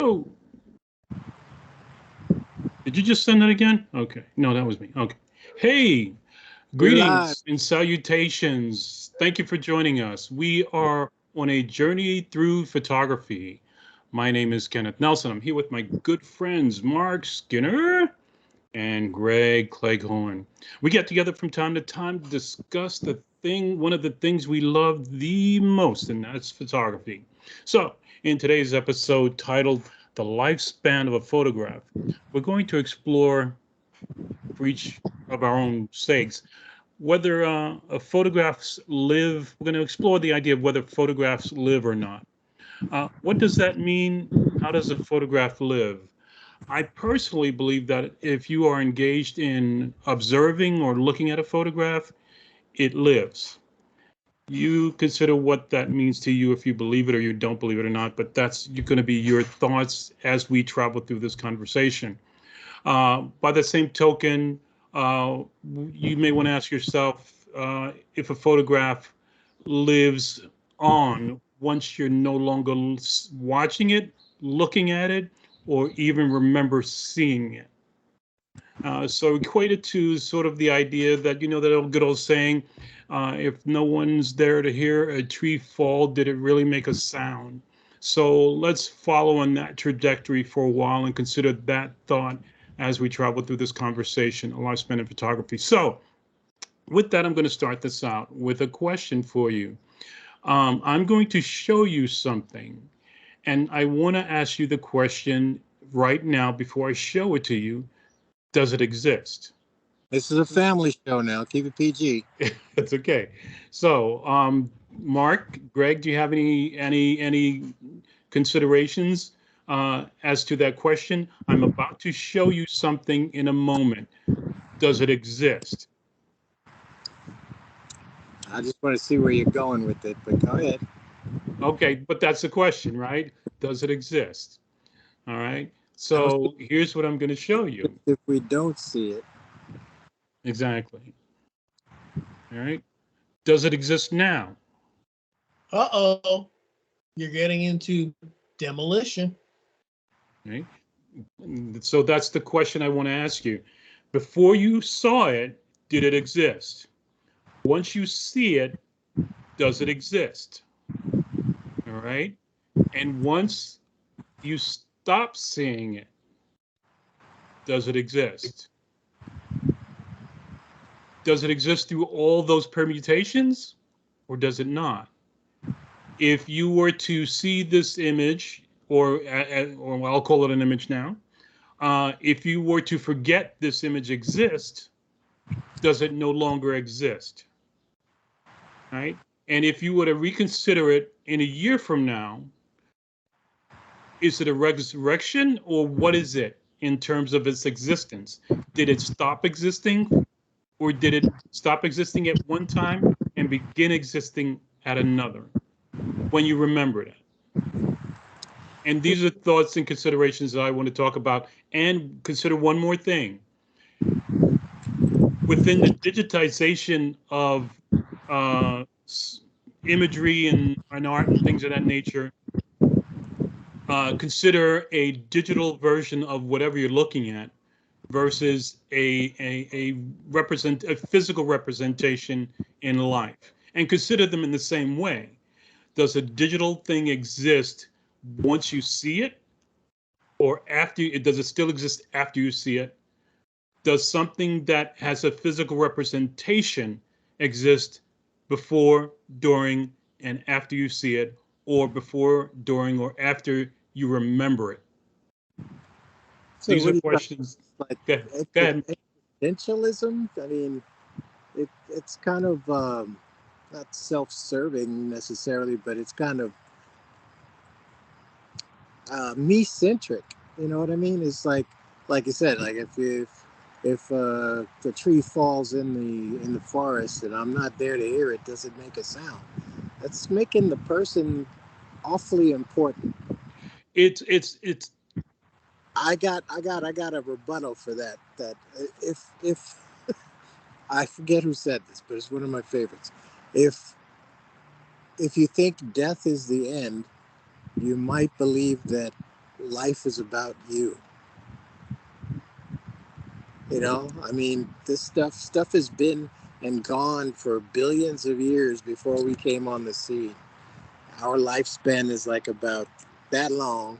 Oh, did you just send it again? Okay. No, that was me. Okay. Hey, You're live. greetings and salutations. Thank you for joining us. We are on a journey through photography. My name is Kenneth Nelson. I'm here with my good friends, Marc Skinner and Greg Cleghorn. We get together from time to time to discuss one of the things we love the most, and that's photography. So, in today's episode titled The Lifespan of a Photograph, we're going to explore, for each of our own sakes, whether photographs live. We're going to explore the idea of whether photographs live or not. What does that mean? How does a photograph live? I personally believe that if you are engaged in observing or looking at a photograph, it lives. You consider what that means to you if you believe it or you don't believe it or not, but that's going to be your thoughts as we travel through this conversation. By the same token, you may want to ask yourself if a photograph lives on once you're no longer watching it, looking at it, or even remember seeing it. So equated to sort of the idea that, that old good old saying, if no one's there to hear a tree fall, did it really make a sound? So let's follow on that trajectory for a while and consider that thought as we travel through this conversation, a lifespan in photography. So with that, I'm going to start this out with a question for you. I'm going to show you something, and I want to ask you the question right now before I show it to you. Does it exist? This is a family show now. Keep it PG. That's okay. So, Marc, Greg, do you have any considerations as to that question? I'm about to show you something in a moment. Does it exist? I just want to see where you're going with it, but go ahead. Okay, but that's the question, right? Does it exist? All right. Now, So here's what I'm going to show you. if we don't see it, Exactly. All right. Does it exist now? Uh-oh. You're getting into demolition. Right. So that's the question I want to ask you. Before you saw it, did it exist? Once you see it, does it exist? All right. And once you stop seeing it, does it exist? Does it exist through all those permutations, or does it not? If you were to see this image, or I'll call it an image now, if you were to forget this image exists, does it no longer exist? Right? And if you were to reconsider it in a year from now, is it a resurrection, or what is it in terms of its existence? Did it stop existing, or did it stop existing at one time and begin existing at another when you remembered it? And these are thoughts and considerations that I want to talk about. And consider one more thing. Within the digitization of imagery and art and things of that nature, consider a digital version of whatever you're looking at versus a physical representation in life, and consider them in the same way. Does a digital thing exist once you see it, or does it still exist after you see it? Does something that has a physical representation exist before, during, and after you see it, or before, during, or after you remember it? so These what are do you got? questions. Like Go ahead. existentialism? I mean, it's kind of not self-serving necessarily, but it's kind of me-centric. You know what I mean? It's like you said, like if the tree falls in the forest and I'm not there to hear it, does it make a sound? That's making the person awfully important. It's I got a rebuttal for that. That if I forget who said this, but it's one of my favorites. If you think death is the end, you might believe that life is about you. You know, I mean, this stuff has been and gone for billions of years before we came on the scene. Our lifespan is like about that long.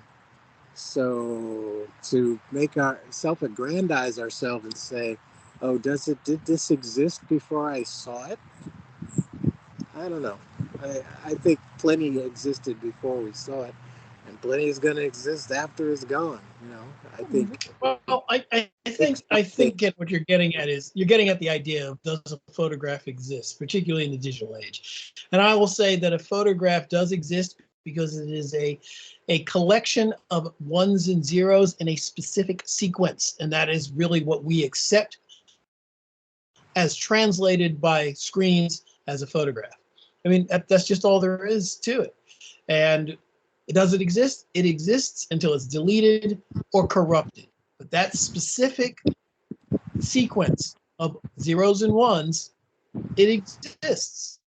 So to make our self-aggrandize ourselves and say, "Oh, did this exist before I saw it?" I don't know. I think plenty existed before we saw it, and plenty is going to exist after it's gone. You know, I think. Well, I think what you're getting at is you're getting at the idea of, does a photograph exist, particularly in the digital age? And I will say that a photograph does exist because it is a collection of ones and zeros in a specific sequence, and that is really what we accept as translated by screens as a photograph. I mean, that's just all there is to it. And does it exist? It exists until it's deleted or corrupted. But that specific sequence of zeros and ones, it exists.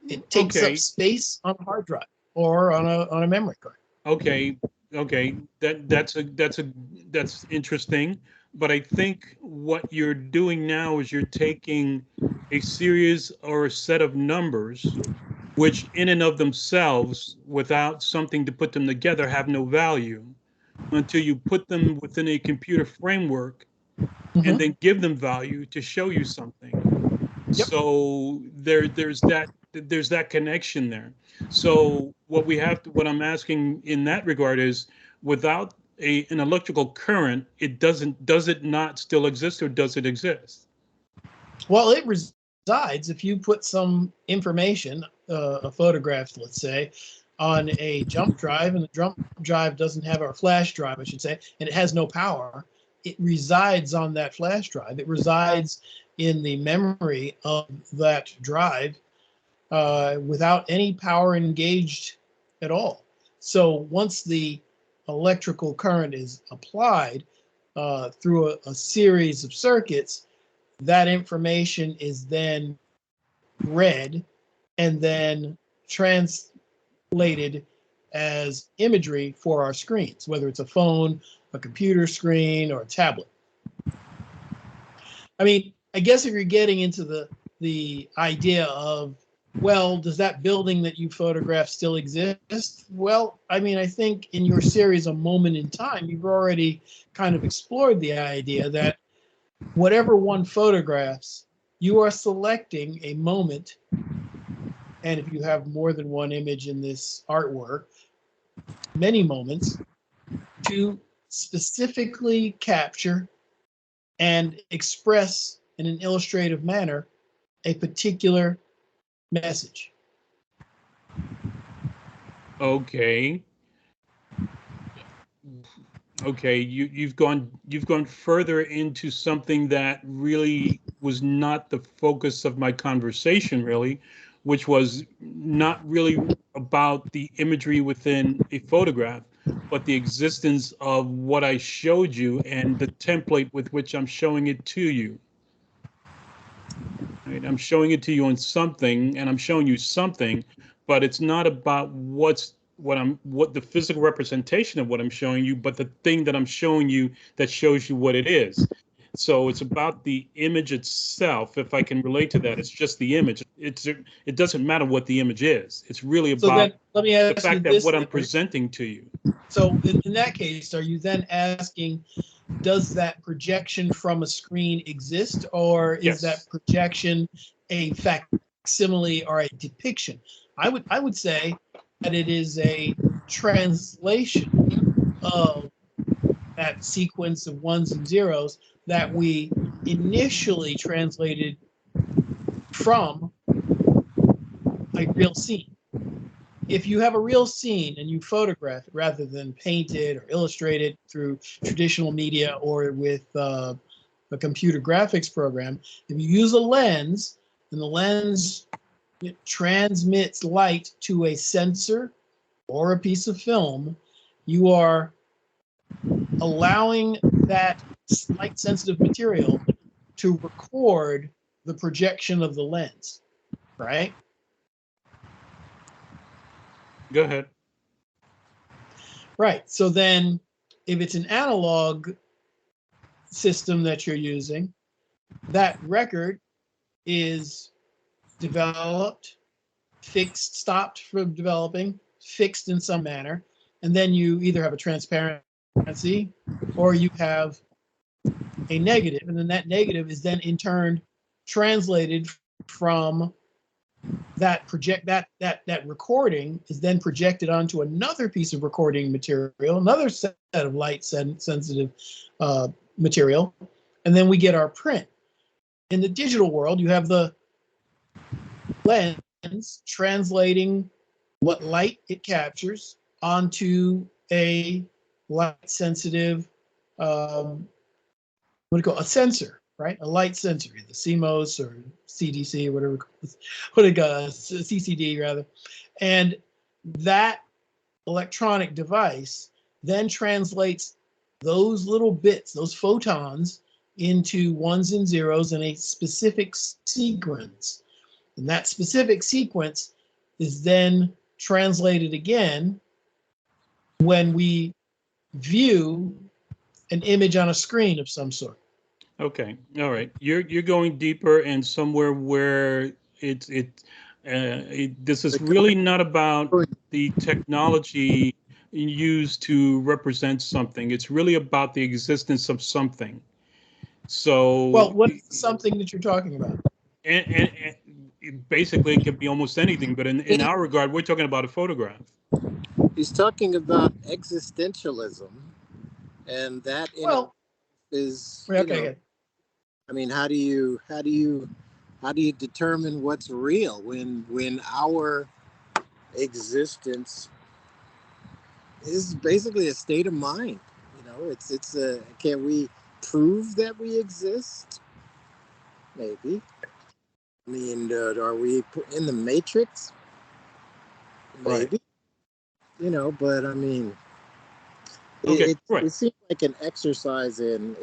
It takes up Okay, space on a hard drive or on a memory card. okay, okay. That's interesting. But I think what you're doing now is you're taking a series or a set of numbers, which in and of themselves, without something to put them together, have no value until you put them within a computer framework and Mm-hmm. then give them value to show you something. Yep. So there's that connection there. So what I'm asking in that regard is, without an electrical current, does it not still exist, or does it exist? Well, it resides if you put some information, a photograph, let's say, on a jump drive, and the jump drive doesn't have, our flash drive, I should say, and it has no power. It resides on that flash drive. It resides in the memory of that drive without any power engaged at all. So once the electrical current is applied through a series of circuits, that information is then read and then translated as imagery for our screens, whether it's a phone, a computer screen, or a tablet. I mean, I guess if you're getting into the idea of, well, does that building that you photographed still exist? Well, I mean, I think in your series, A Moment in Time, you've already kind of explored the idea that whatever one photographs, you are selecting a moment. And if you have more than one image in this artwork, many moments, to specifically capture and express in an illustrative manner a particular message. Okay. Okay, you've gone further into something that really was not the focus of my conversation, really, which was not really about the imagery within a photograph, but the existence of what I showed you and the template with which I'm showing it to you. Right? I'm showing it to you on something, and I'm showing you something, but it's not about what the physical representation of what I'm showing you, but the thing that I'm showing you that shows you what it is. So it's about the image itself. If I can relate to that, it's just the image. It doesn't matter what the image is. It's really So about then let me the ask you fact that this what I'm then. presenting to you. So in that case, are you then asking, does that projection from a screen exist, or is that Yes. projection a facsimile or a depiction? I would say that it is a translation of that sequence of ones and zeros that we initially translated from a real scene. If you have a real scene and you photograph it rather than paint it or illustrate it through traditional media or with a computer graphics program, if you use a lens and the lens, it transmits light to a sensor or a piece of film, you are allowing that light sensitive material to record the projection of the lens, right? Go ahead. Right. So then if it's an analog system that you're using, that record is developed, fixed, stopped from developing, fixed in some manner, and then you either have a transparency or you have a negative, and then that negative is then in turn translated from that recording is then projected onto another piece of recording material, another set of light sensitive material, and then we get our print. In the digital world, you have the lens translating what light it captures onto a light sensitive what do you call a sensor, right? A light sensor, either CMOS or CDC or whatever, what it goes, CCD rather. And that electronic device then translates those little bits, those photons, into ones and zeros in a specific sequence. And that specific sequence is then translated again when we view an image on a screen of some sort. Okay, all right. You're going deeper and somewhere where this is really not about the technology used to represent something. It's really about the existence of something. So, well, what is something that you're talking about? and basically it could be almost anything, but in our regard, we're talking about a photograph. He's talking about existentialism, and that is okay. I mean, how do you determine what's real when our existence is basically a state of mind? It's a can we prove that we exist? Maybe. I mean, are we in the matrix? Maybe. Right. But I mean, Okay, it seems like an exercise in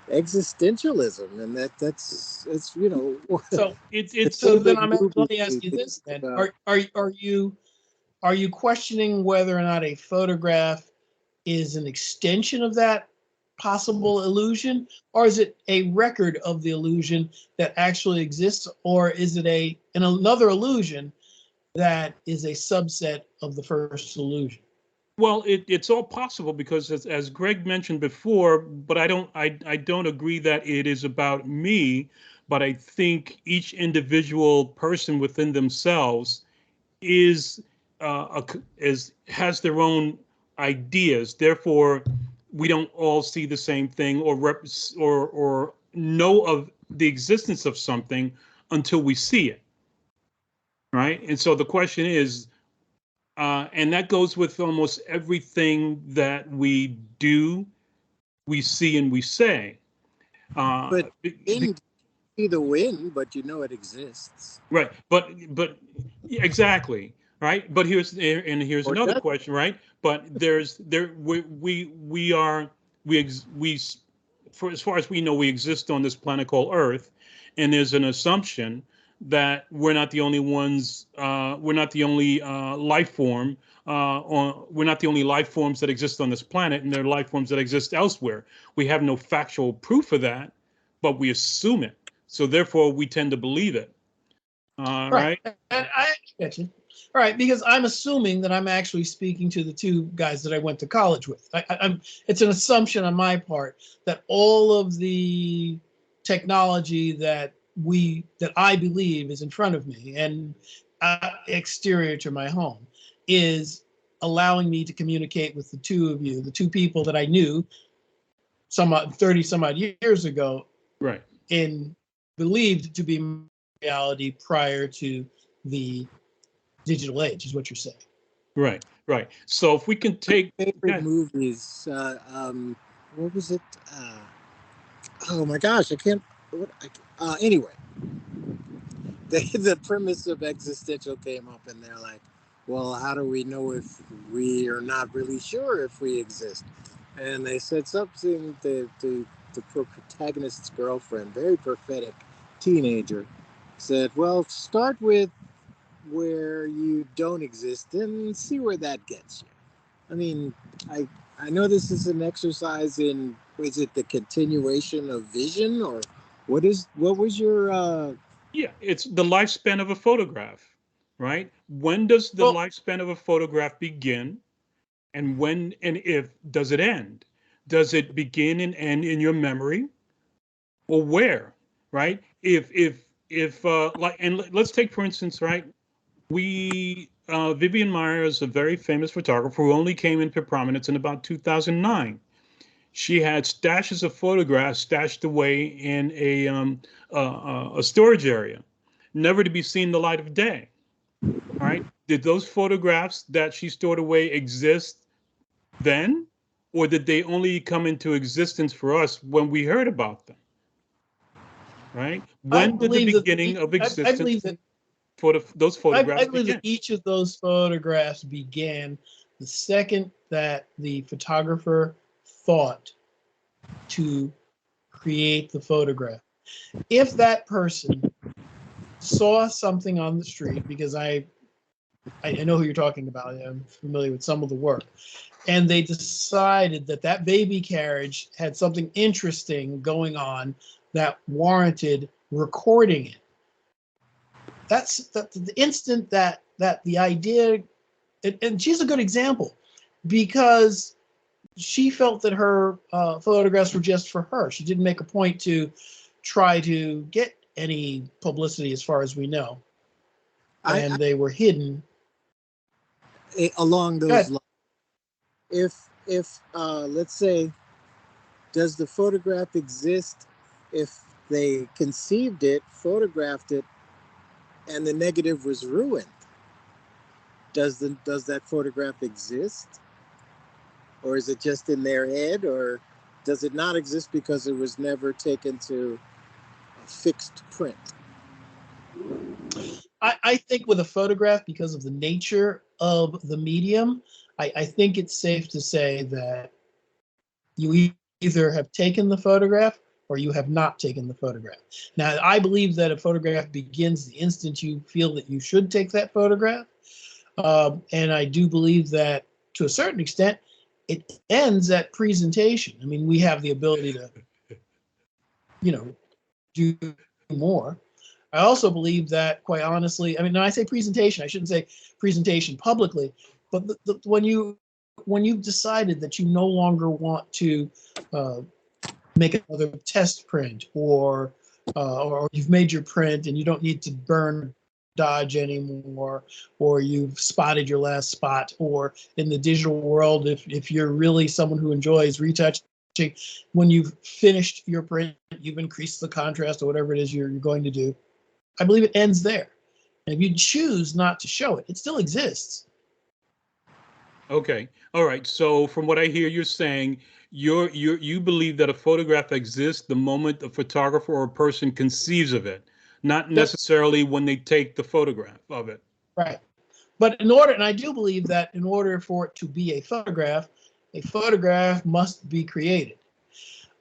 existentialism, and that's it's So it's so then let me ask you this then: are you questioning whether or not a photograph is an extension of that possible illusion, or is it a record of the illusion that actually exists, or is it another illusion that is a subset of the first illusion? Well, it's all possible because as Greg mentioned before, but I don't agree that it is about me, but I think each individual person within themselves is has their own ideas. Therefore, we don't all see the same thing or know of the existence of something until we see it, right? And so the question is, and that goes with almost everything that we do, we see, and we say. but in see the wind, but it exists. Right, but exactly, right. But here's Or another does question, right? But we are we for as far as we know, we exist on this planet called Earth, and there's an assumption that we're not the only ones. We're not the only life form. We're not the only life forms that exist on this planet, and there are life forms that exist elsewhere. We have no factual proof of that, but we assume it. So therefore, we tend to believe it. Right. Right. And I get you. All right, because I'm assuming that I'm actually speaking to the two guys that I went to college with. It's an assumption on my part that all of the technology that I believe is in front of me and exterior to my home is allowing me to communicate with the two of you, the two people that I knew some 30 some odd years ago, Right. in believed to be reality prior to the digital age, is what you're saying. Right. Right. So if we can take favorite movies? What was it? Oh my gosh, I can't. Anyway, the premise of existential came up, and they're like, "Well, how do we know if we are not really sure if we exist?" And they said something. The protagonist's girlfriend, very prophetic teenager, said, "Well, start with where you don't exist and see where that gets you. I mean, I know this is an exercise in, is it the continuation of vision, or what was your Yeah, it's the lifespan of a photograph, right? When does the Well, lifespan of a photograph begin, and when and if does it end? Does it begin and end in your memory, or where, right? If like, and let's take for instance, right? We Vivian Myers, a very famous photographer who only came into prominence in about 2009. She had stashes of photographs stashed away in a storage area, never to be seen the light of day. All right. Did those photographs that she stored away exist then, or did they only come into existence for us when we heard about them? Right. I When did the believe that beginning of I existence believe that for those I photographs believe that begin? each of those photographs began the second that the photographer thought to create the photograph. If that person saw something on the street, because I know who you're talking about, I'm familiar with some of the work, and they decided that that baby carriage had something interesting going on that warranted recording it. That's the instant that the idea, and she's a good example because she felt that her photographs were just for her. She didn't make a point to try to get any publicity, as far as we know, I and they were hidden. along those Good. lines? If let's say, does the photograph exist if they conceived it, photographed it, and the negative was ruined? Does that photograph exist, or is it just in their head, or does it not exist because it was never taken to a fixed print? I think with a photograph, because of the nature of the medium, I think it's safe to say that you either have taken the photograph or you have not taken the photograph. Now, I believe that a photograph begins the instant you feel that you should take that photograph. And I do believe that to a certain extent, it ends at presentation. I mean, we have the ability to, do more. I also believe that, quite honestly, I mean, when I say presentation, I shouldn't say presentation publicly, but when you've decided that you no longer want to uh, make another test print, or you've made your print and you don't need to burn dodge anymore, or you've spotted your last spot, or in the digital world, if you're really someone who enjoys retouching, when you've finished your print, you've increased the contrast or whatever it is you're going to do. I believe it ends there. And if you choose not to show it, it still exists. Okay. All right. So from what I hear you're saying, you believe that a photograph exists the moment a photographer or a person conceives of it, not Yep. necessarily when they take the photograph of it. Right. But and I do believe that in order for it to be a photograph must be created.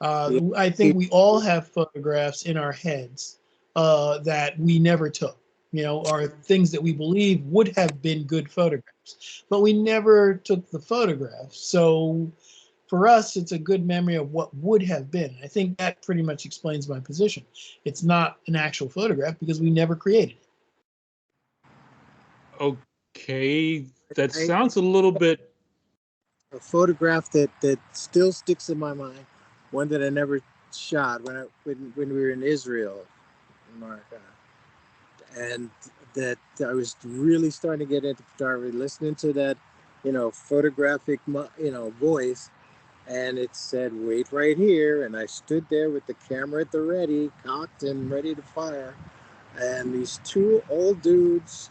Yeah. I think we all have photographs in our heads that we never took, or things that we believe would have been good photographs, but we never took the photograph. So for us, it's a good memory of what would have been. I think that pretty much explains my position. It's not an actual photograph because we never created it. Okay. That I, sounds a little bit. a photograph that still sticks in my mind, one that I never shot when we were in Israel, Marc, and that I was really starting to get into photography, listening to that, photographic, voice, and it said, "Wait right here," and I stood there with the camera at the ready, cocked and ready to fire, and these two old dudes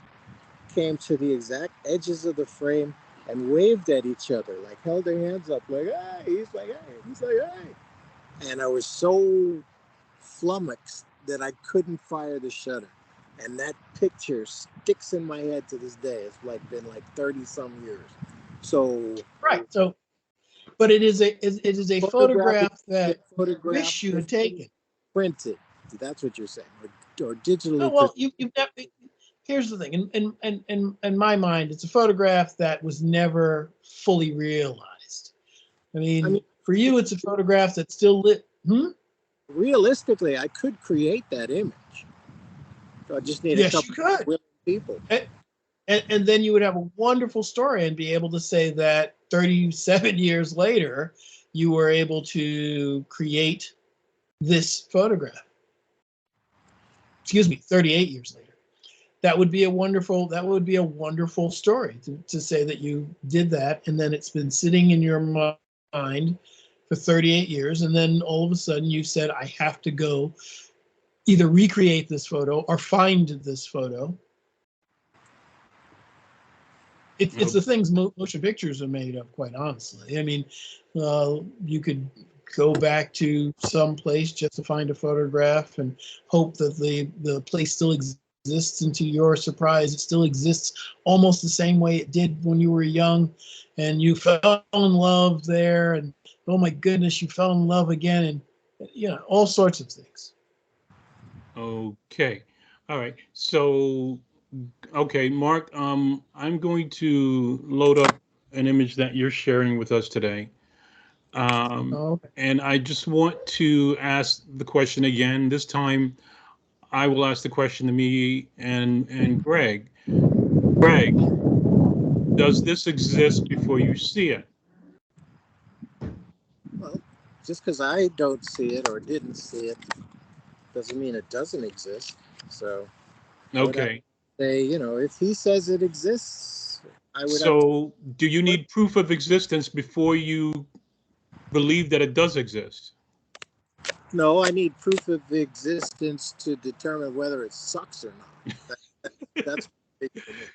came to the exact edges of the frame and waved at each other, like held their hands up, like, "Hey," he's like, "Hey," and I was so flummoxed that I couldn't fire the shutter. And that picture sticks in my head to this day. It's like been like 30 some years. So Right. So, but it is a photograph photograph that you photograph wish you had taken. printed. That's what you're saying, or digitally No, well, printed. you've never. here's the thing. In my mind, it's a photograph that was never fully realized. I mean, for you, it's a photograph that's still lit. Realistically, I could create that image. So I just need a Yes, you couple of could. willing people. And then you would have a wonderful story and be able to say that 37 years later, you were able to create this photograph. Excuse me, 38 years later. That would be a wonderful story to say that you did that, and then it's been sitting in your mind for 38 years, and then all of a sudden you said, I have to go either recreate this photo or find this photo. It's the things motion pictures are made of, quite honestly. I mean, you could go back to some place just to find a photograph and hope that the place still exists, and to your surprise, it still exists almost the same way it did when you were young, and you fell in love there, and oh my goodness, you fell in love again, and all sorts of things. Okay. All right. So, okay, Marc, I'm going to load up an image that you're sharing with us today. Okay. And I just want to ask the question again. This time, I will ask the question to me and Greg. Greg, does this exist before you see it? Well, just because I don't see it or didn't see it doesn't mean it doesn't exist. So, Okay. say, if he says it exists, I would have to. So, do you need proof of existence before you believe that it does exist? No, I need proof of existence to determine whether it sucks or not. That's big for me.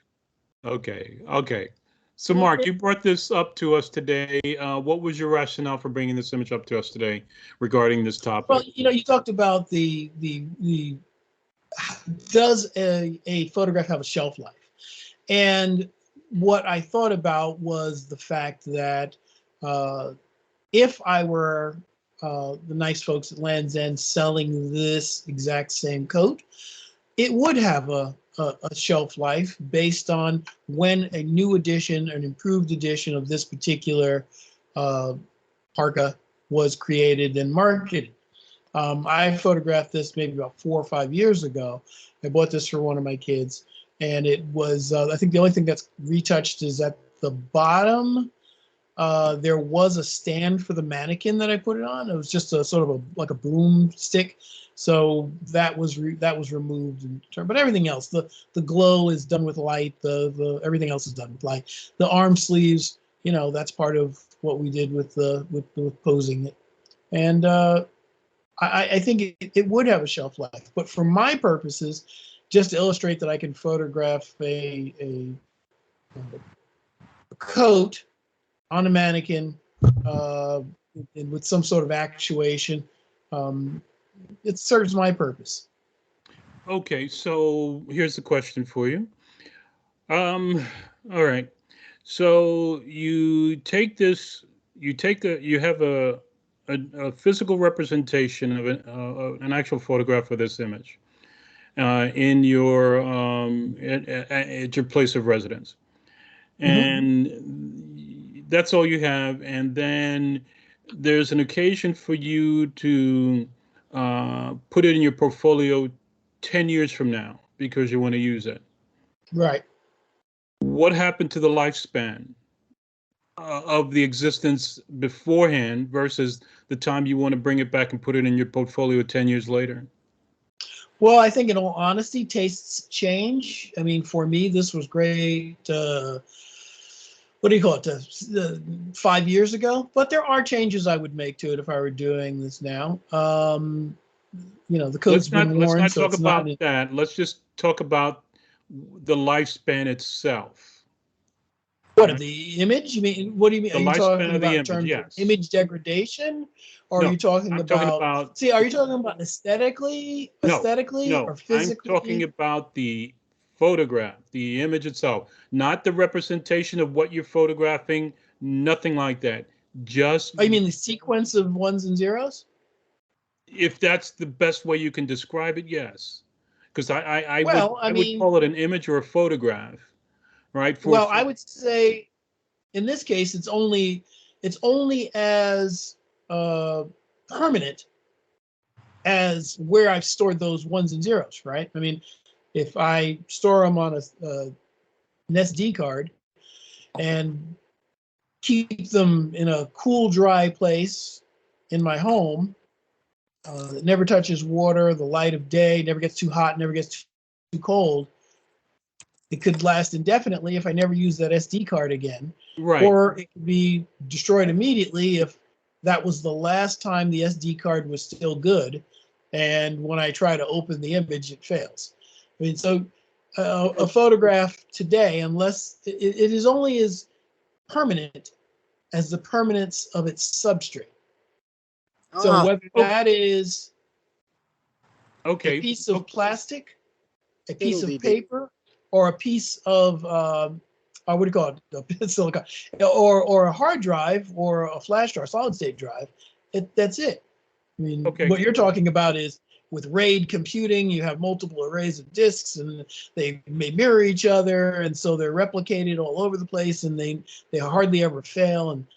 Okay. Okay. So, Marc, you brought this up to us today. What was your rationale for bringing this image up to us today regarding this topic? Well, you talked about the does a photograph have a shelf life? And what I thought about was the fact that if I were the nice folks at Land's End selling this exact same coat, it would have a shelf life based on when a new edition, an improved edition of this particular parka was created and marketed. I photographed this maybe about 4 or 5 years ago. I bought this for one of my kids, and it was, I think the only thing that's retouched is at the bottom. There was a stand for the mannequin that I put it on. It was just a sort of like a broomstick. So that was removed and turned. But everything else, the glow is done with light. The everything else is done with light. The arm sleeves, that's part of what we did with posing it. And I think it would have a shelf life. But for my purposes, just to illustrate that I can photograph a coat on a mannequin and with some sort of actuation, it serves my purpose. Okay, so here's the question for you. All right. So you take this, you have a physical representation of an actual photograph of this image in your at your place of residence, and that's all you have. And then there's an occasion for you to put it in your portfolio 10 years from now because you want to use it. Right. What happened to the lifespan of the existence beforehand versus the time you want to bring it back and put it in your portfolio 10 years later? Well, I think in all honesty, tastes change. I mean, for me, this was great. What do you call it? 5 years ago, but there are changes I would make to it if I were doing this now. The code's been worn, let's so not talk it's about not. that. Let's just talk about the lifespan itself. What, the image? You mean? What do you mean? The Are you lifespan talking of the about in image, terms of yes. image degradation, or are No, you talking I'm talking about? about. See, are you talking about aesthetically, No, or I'm talking physically? about the photograph, the image itself, not the representation of what you're photographing, nothing like that. Just Oh, you mean the sequence of ones and zeros? if that's the best way you can describe it, yes. Because Well, I I would mean, call it an image or a photograph, right? well, I would say in this case, it's only as permanent as where I've stored those ones and zeros, right? I mean, if I store them on an SD card and keep them in a cool, dry place in my home that never touches water, the light of day, never gets too hot, never gets too cold, it could last indefinitely if I never use that SD card again. right. Or it could be destroyed immediately if that was the last time the SD card was still good. And when I try to open the image, it fails. I mean, so a photograph today, unless it is only as permanent as the permanence of its substrate. So whether that is a Okay. piece of plastic, a piece It'll of be paper, or a piece of what do you call it, silicon, or a hard drive, or a flash drive, solid state drive. That's it. I mean, Okay. what you're talking about is with RAID computing, you have multiple arrays of disks, and they may mirror each other, and so they're replicated all over the place, and they hardly ever fail, and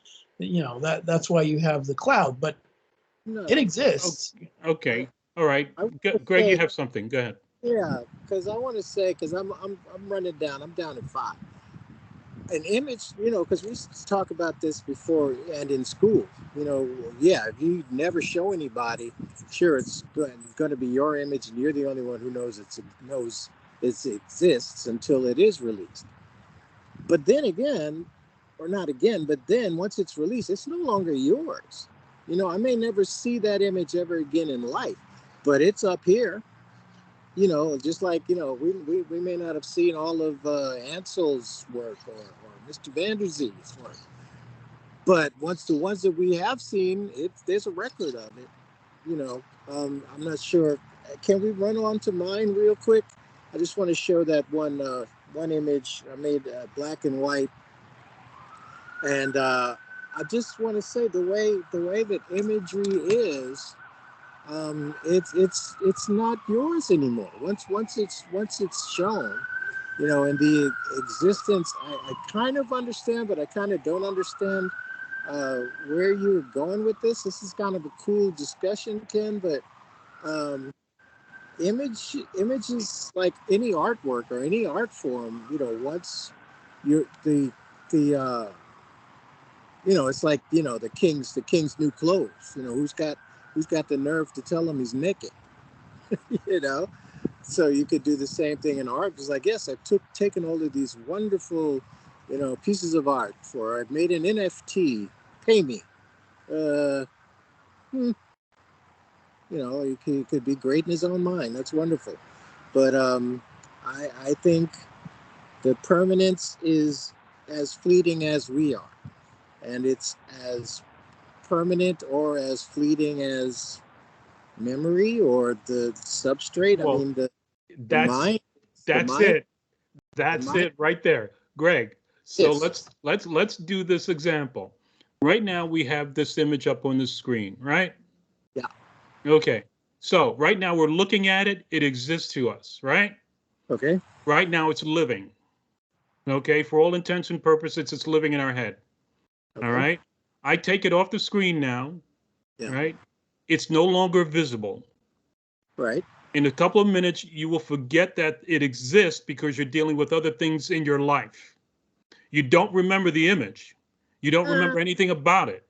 that's why you have the cloud. But no. it exists. Okay. All right. I want to Greg, you say, have something. Go ahead. yeah, because I want to say, because I'm running down. I'm down at 5. An image, because we used to talk about this before and in school. Yeah, if you never show anybody, sure, it's going to be your image, and you're the only one who knows it exists until it is released. But then again, or not again, but then once it's released, it's no longer yours. I may never see that image ever again in life, but it's up here. Just like, we may not have seen all of Ansel's work or Mr. Vanderzee's work. But once the ones that we have seen, there's a record of it. I'm not sure. Can we run on to mine real quick? I just want to show that one image I made black and white. And I just want to say the way that imagery is, it's not yours anymore. Once it's shown, in the existence, I kind of understand, but I kind of don't understand where you're going with this. This is kind of a cool discussion, Ken, but images like any artwork or any art form, once you're the it's like, the king's new clothes. Who's got the nerve to tell him he's naked? you know so you could do the same thing in art. It's like, yes, I've taken all of these wonderful pieces of art, I've made an NFT, pay me. uh he could be great in his own mind. That's wonderful. But I think the permanence is as fleeting as we are, and it's as permanent or as fleeting as memory or the substrate. I Well, mean, the that's mind, the that's mind, it. the That's mind it right there, Greg. So is. let's do this example. Right now we have this image up on the screen, right? Yeah. Okay. So right now we're looking at it. It exists to us, right? Okay. Right now it's living. Okay. For all intents and purposes, it's living in our head. All Okay. right. I take it off the screen now. Yeah. Right. It's no longer visible. Right. In a couple of minutes, you will forget that it exists because you're dealing with other things in your life. You don't remember the image. You don't remember anything about it.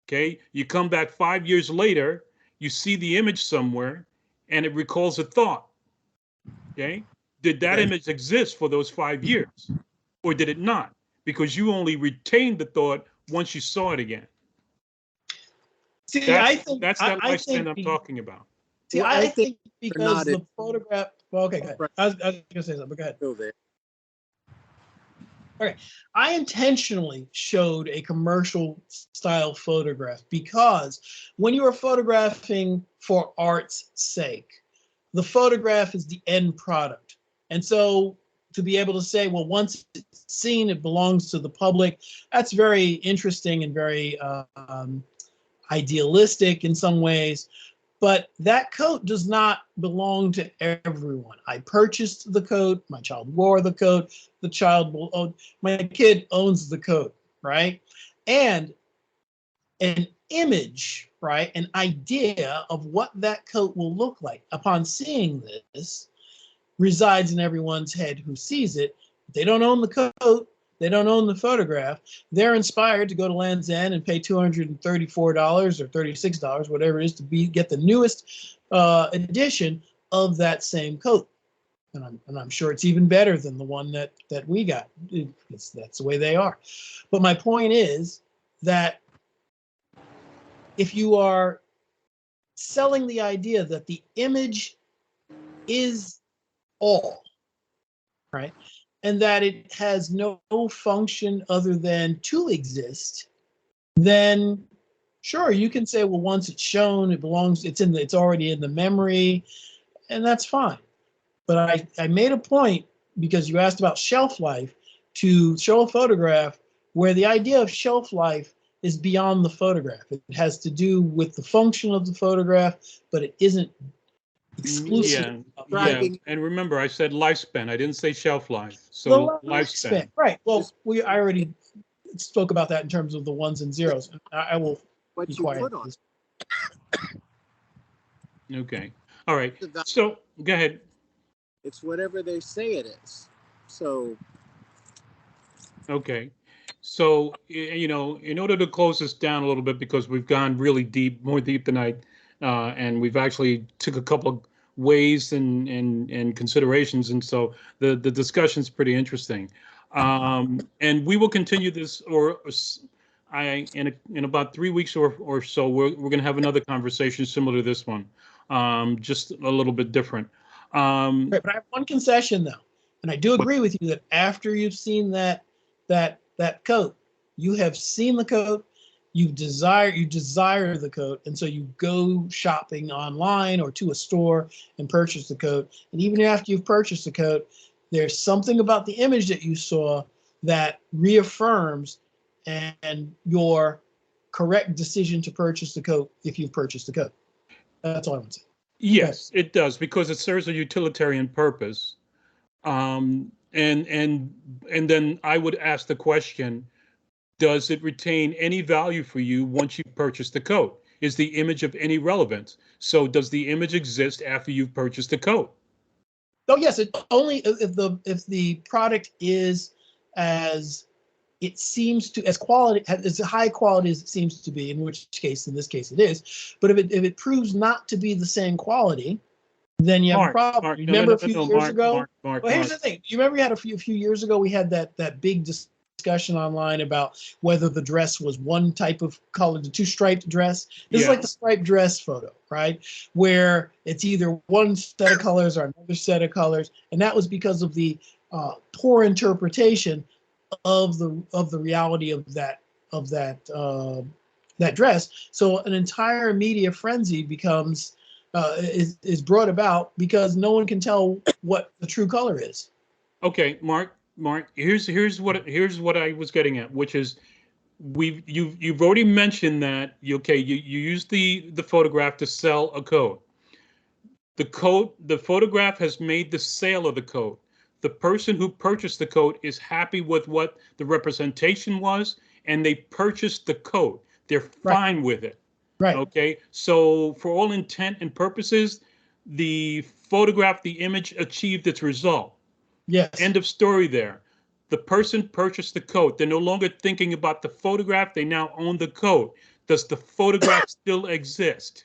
Okay. You come back 5 years later, you see the image somewhere, and it recalls a thought. Okay. Did that Okay. image exist for those 5 years? Or did it not? Because you only retained the thought once you saw it again. See, That's I think that's that lifespan I'm talking about. see, Well, I I think think you're because not the photograph. Well, okay, go ahead. right. I was gonna say something, but go ahead. Go there. Okay, I intentionally showed a commercial style photograph because when you are photographing for art's sake, the photograph is the end product. And so to be able to say, well, once it's seen, it belongs to the public, that's very interesting and very idealistic in some ways. But that coat does not belong to everyone. I purchased the coat. My child wore the coat. The child will own. My kid owns the coat, right? And an image, right? An idea of what that coat will look like upon seeing this resides in everyone's head who sees it. They don't own the coat. They don't own the photograph. They're inspired to go to Land's End and pay $234 or $36, whatever it is, to get the newest edition of that same coat. And I'm sure it's even better than the one that we got. That's the way they are. But my point is that if you are selling the idea that the image is all, right, and that it has no function other than to exist, then sure, you can say, well, once it's shown, it belongs, it's already in the memory, and that's fine. But I made a point, because you asked about shelf life, to show a photograph where the idea of shelf life is beyond the photograph. It has to do with the function of the photograph, but it isn't exclusive. Yeah. And remember, I said lifespan. I didn't say shelf life. So lifespan. Right. Well, I already spoke about that in terms of the ones and zeros. I will be quiet. Okay. All right. So go ahead. It's whatever they say it is. So. Okay. So, in order to close this down a little bit, because we've gone really deep, more deep than and we've actually took a couple of ways and considerations, and so the discussion's pretty interesting. And we will continue this, in about 3 weeks or so, we're going to have another conversation similar to this one, just a little bit different. Right, but I have one concession though, and I do agree with you that after you've seen that coat, you have seen the coat, you desire the coat, and so you go shopping online or to a store and purchase the coat. And even after you've purchased the coat, there's something about the image that you saw that reaffirms and your correct decision to purchase the coat if you've purchased the coat. That's all I want to say. Yes, it does, because it serves a utilitarian purpose. And then I would ask the question, does it retain any value for you once you purchase the coat? Is the image of any relevance? So does the image exist after you've purchased the coat? Oh yes, it only if the product is as it seems to, as high quality as it seems to be, in this case it is. But if it proves not to be the same quality, then you have a problem. Marc, remember a few years ago? Marc, well, here's the thing. You remember we had a few years ago, we had that big discussion online about whether the dress was one type of color, the two-striped dress. This is like the striped dress photo, right? Where it's either one set of colors or another set of colors. And that was because of the poor interpretation of the reality of that dress. So an entire media frenzy becomes is brought about because no one can tell what the true color is. Okay, Marc, here's what I was getting at, which is you've already mentioned that you use the photograph to sell a coat. The photograph has made the sale of the coat. The person who purchased the coat is happy with what the representation was, and they purchased the coat. They're fine with it. Right. Okay. So for all intent and purposes, the photograph, the image achieved its result. Yes. End of story there. The person purchased the coat. They're no longer thinking about the photograph. They now own the coat. Does the photograph still exist?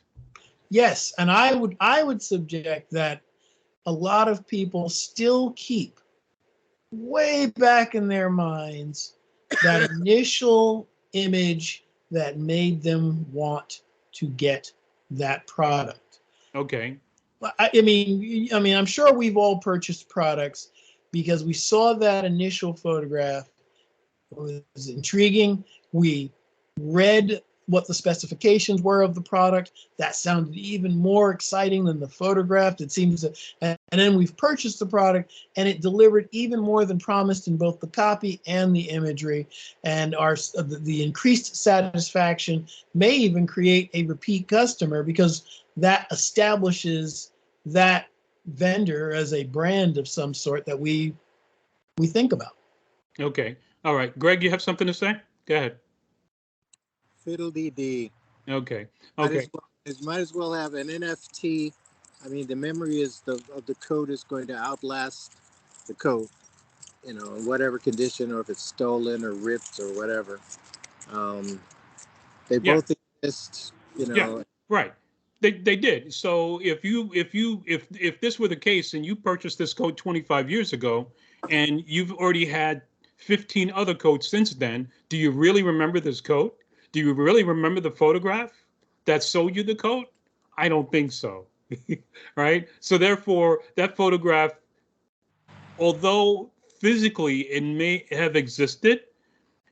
Yes. And I would subject that a lot of people still keep way back in their minds that initial image that made them want to get that product. Okay. I mean, I'm sure we've all purchased products because we saw that initial photograph. It was intriguing. We read what the specifications were of the product. That sounded even more exciting than the photograph. It seems that, and And then we've purchased the product and it delivered even more than promised in both the copy and the imagery. And the increased satisfaction may even create a repeat customer because that establishes that vendor as a brand of some sort that we think about. Okay. All right. Greg, you have something to say? Go ahead. Fiddle-dee-dee. Okay. Might Okay. might as well have an NFT. I mean, the memory of the code is going to outlast the code, in whatever condition, or if it's stolen or ripped or whatever. Um, they Yeah. both exist, Yeah. Right. They did. So if this were the case and you purchased this coat 25 years ago and you've already had 15 other coats since then, do you really remember this coat? Do you really remember the photograph that sold you the coat? I don't think so. Right? So therefore, that photograph, although physically it may have existed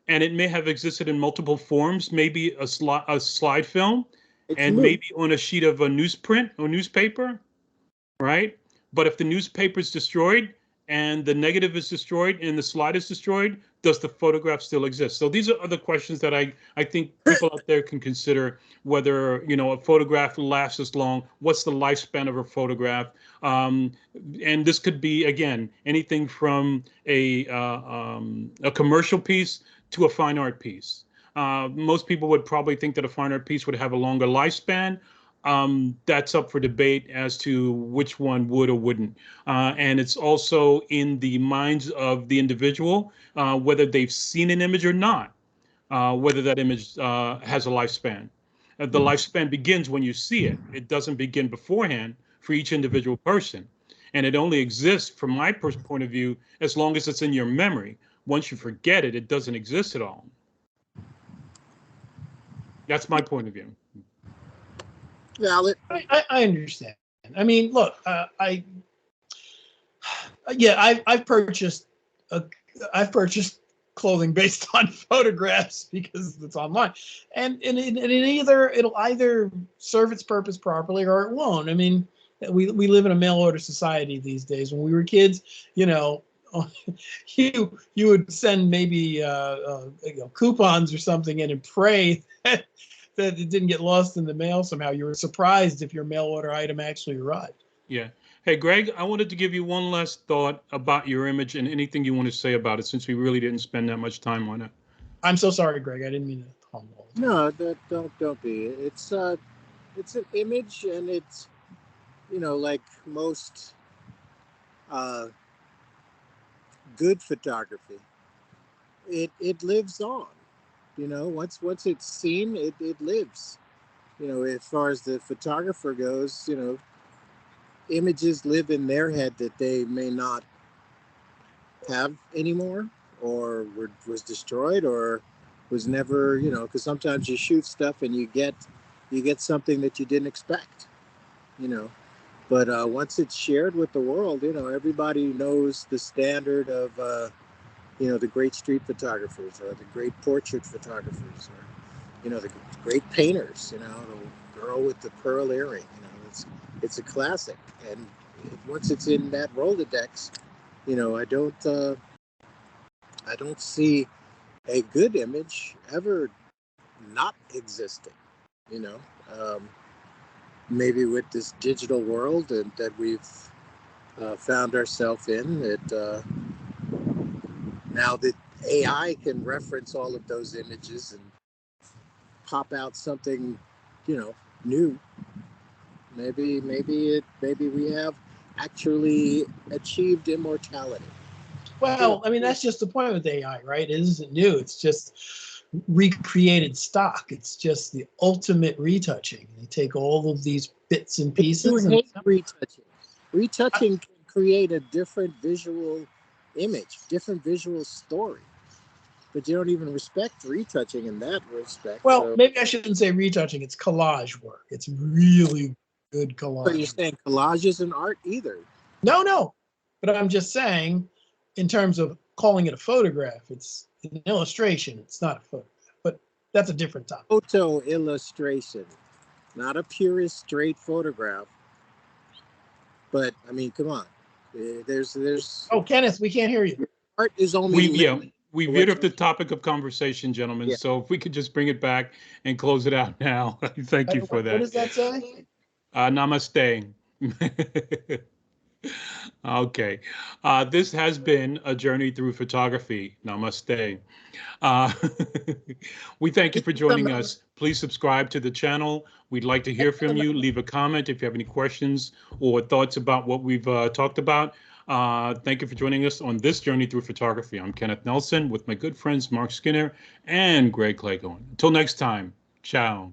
and it may have existed in multiple forms, maybe a slide film, It's and moot. maybe on a sheet of a newsprint or newspaper, right? But if the newspaper is destroyed and the negative is destroyed and the slide is destroyed, does the photograph still exist? So these are other questions that I think people out there can consider, whether a photograph lasts as long, what's the lifespan of a photograph, and this could be, again, anything from a commercial piece to a fine art piece. Most people would probably think that a fine art piece would have a longer lifespan. That's up for debate as to which one would or wouldn't. And it's also in the minds of the individual, whether they've seen an image or not, whether that image has a lifespan. The lifespan begins when you see it. It doesn't begin beforehand for each individual person. And it only exists, from my point of view, as long as it's in your memory. Once you forget it, it doesn't exist at all. That's my point of view. Valid. I understand. I mean, look, I've purchased clothing based on photographs because it's online, and it'll either serve its purpose properly or it won't. I mean, we live in a mail order society these days. When we were kids, you would send maybe coupons or something in and pray that it didn't get lost in the mail somehow. You were surprised if your mail order item actually arrived. Yeah. Hey, Greg, I wanted to give you one last thought about your image and anything you want to say about it, since we really didn't spend that much time on it. I'm so sorry, Greg. I didn't mean to humble. No, don't be. It's an image, and it's like most good photography. It lives on. Once it's seen, it lives. As far as the photographer goes, images live in their head that they may not have anymore, or was destroyed, or was never, because sometimes you shoot stuff and you get something that you didn't expect, you know. But once it's shared with the world, everybody knows the standard of, the great street photographers, or the great portrait photographers, or, the great painters, the girl with the pearl earring, it's a classic. And once it's in that Rolodex, I don't see a good image ever not existing, you know. Um, Maybe with this digital world that we've found ourselves in, that now that AI can reference all of those images and pop out something, new. Maybe we have actually achieved immortality. Well, I mean, that's just the point with AI, right? It isn't new. It's just recreated stock. It's just the ultimate retouching. They take all of these bits and pieces. You hate retouching. Retouching can create a different visual image, different visual story. But you don't even respect retouching in that respect. Well, so maybe I shouldn't say retouching. It's collage work. It's really good collage. So you're saying collage isn't art either? No. But I'm just saying, in terms of calling it a photograph, it's an illustration. It's not a photograph. But that's a different topic. Photo illustration, not a purist straight photograph, But I mean, come on. There's Oh, Kenneth, we can't hear you. art is only We limited we to veered what off the topic of conversation, gentlemen. Yeah. So if we could just bring it back and close it out now. Thank you for What does that. that say? Namaste. Okay. This has been a journey through photography. Namaste. Uh, we thank you for joining us. Please subscribe to the channel. We'd like to hear from you. Leave a comment if you have any questions or thoughts about what we've talked about. Thank you for joining us on this journey through photography. I'm Kenneth Nelson with my good friends Marc Skinner and Greg Clagon. Until next time, ciao.